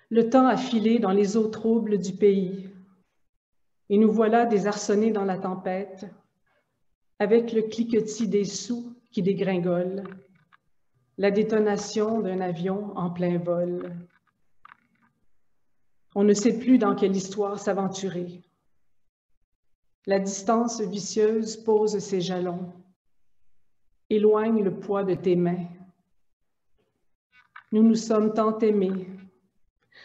Le temps a filé dans les eaux troubles du pays, et nous voilà désarçonnés dans la tempête, avec le cliquetis des sous qui dégringolent, la détonation d'un avion en plein vol. On ne sait plus dans quelle histoire s'aventurer. La distance vicieuse pose ses jalons, éloigne le poids de tes mains. Nous nous sommes tant aimés,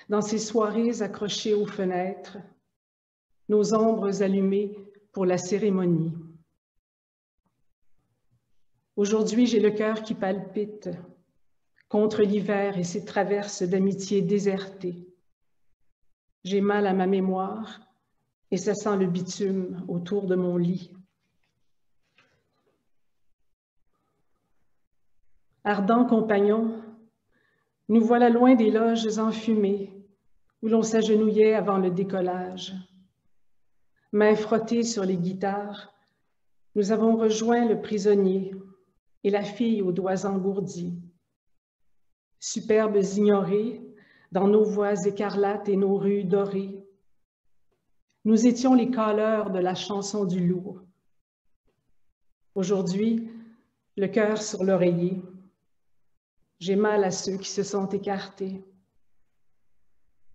dans ces soirées accrochées aux fenêtres, nos ombres allumées pour la cérémonie. Aujourd'hui, j'ai le cœur qui palpite contre l'hiver et ses traverses d'amitié désertées. J'ai mal à ma mémoire et ça sent le bitume autour de mon lit. Ardents compagnons, nous voilà loin des loges enfumées où l'on s'agenouillait avant le décollage. Mains frottées sur les guitares, nous avons rejoint le prisonnier et la fille aux doigts engourdis. Superbes ignorés dans nos voix écarlates et nos rues dorées, nous étions les caleurs de la chanson du loup. Aujourd'hui, le cœur sur l'oreiller, j'ai mal à ceux qui se sont écartés.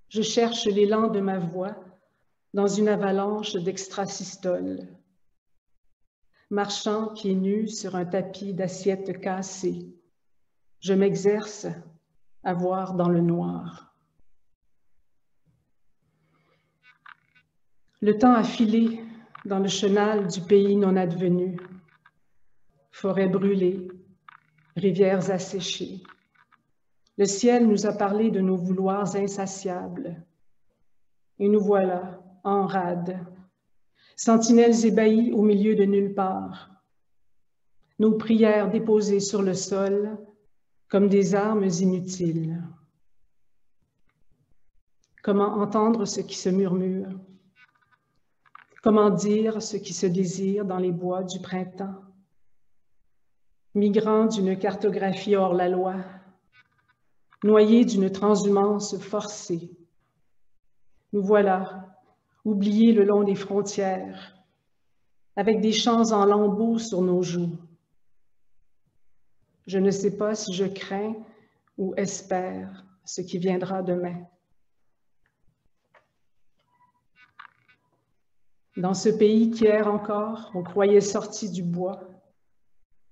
Je cherche l'élan de ma voix dans une avalanche d'extrasystoles, marchant pieds nus sur un tapis d'assiettes cassées. Je m'exerce à voir dans le noir. Le temps a filé dans le chenal du pays non advenu. Forêts brûlées, rivières asséchées. Le ciel nous a parlé de nos vouloirs insatiables. Et nous voilà, en rade, sentinelles ébahis au milieu de nulle part. Nos prières déposées sur le sol comme des armes inutiles. Comment entendre ce qui se murmure? Comment dire ce qui se désire dans les bois du printemps? Migrants d'une cartographie hors la loi, noyés d'une transhumance forcée. Nous voilà, oubliés le long des frontières, avec des chants en lambeaux sur nos joues. Je ne sais pas si je crains ou espère ce qui viendra demain. Dans ce pays qu'hier encore, on croyait sorti du bois,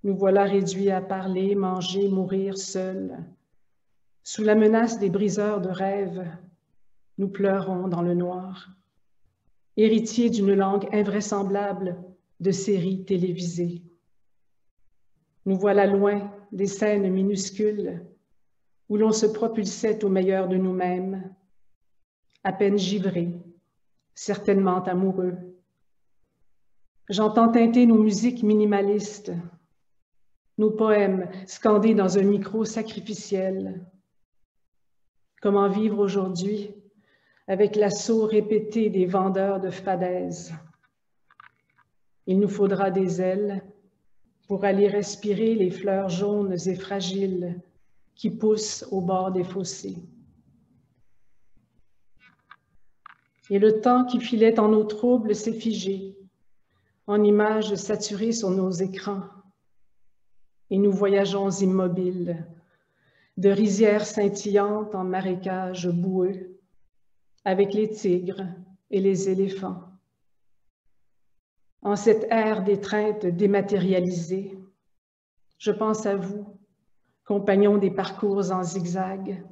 nous voilà réduits à parler, manger, mourir seuls. Sous la menace des briseurs de rêves, nous pleurons dans le noir, héritiers d'une langue invraisemblable de séries télévisées. Nous voilà loin des scènes minuscules où l'on se propulsait au meilleur de nous-mêmes, à peine givrés, certainement amoureux. J'entends teinter nos musiques minimalistes, nos poèmes scandés dans un micro sacrificiel. Comment vivre aujourd'hui avec l'assaut répété des vendeurs de fadaises? Il nous faudra des ailes pour aller respirer les fleurs jaunes et fragiles qui poussent au bord des fossés. Et le temps qui filait en eau trouble s'est figé, en images saturées sur nos écrans. Et nous voyageons immobiles, de rizières scintillantes en marécages boueux, avec les tigres et les éléphants. En cette ère d'étreinte dématérialisée, je pense à vous, compagnons des parcours en zigzag.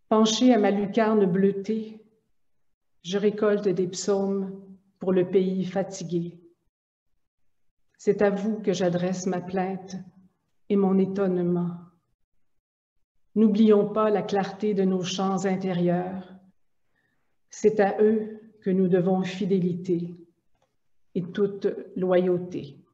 Penchés à ma lucarne bleutée, je récolte des psaumes pour le pays fatigué. C'est à vous que j'adresse ma plainte et mon étonnement. N'oublions pas la clarté de nos chants intérieurs. C'est à eux que nous devons fidélité et toute loyauté.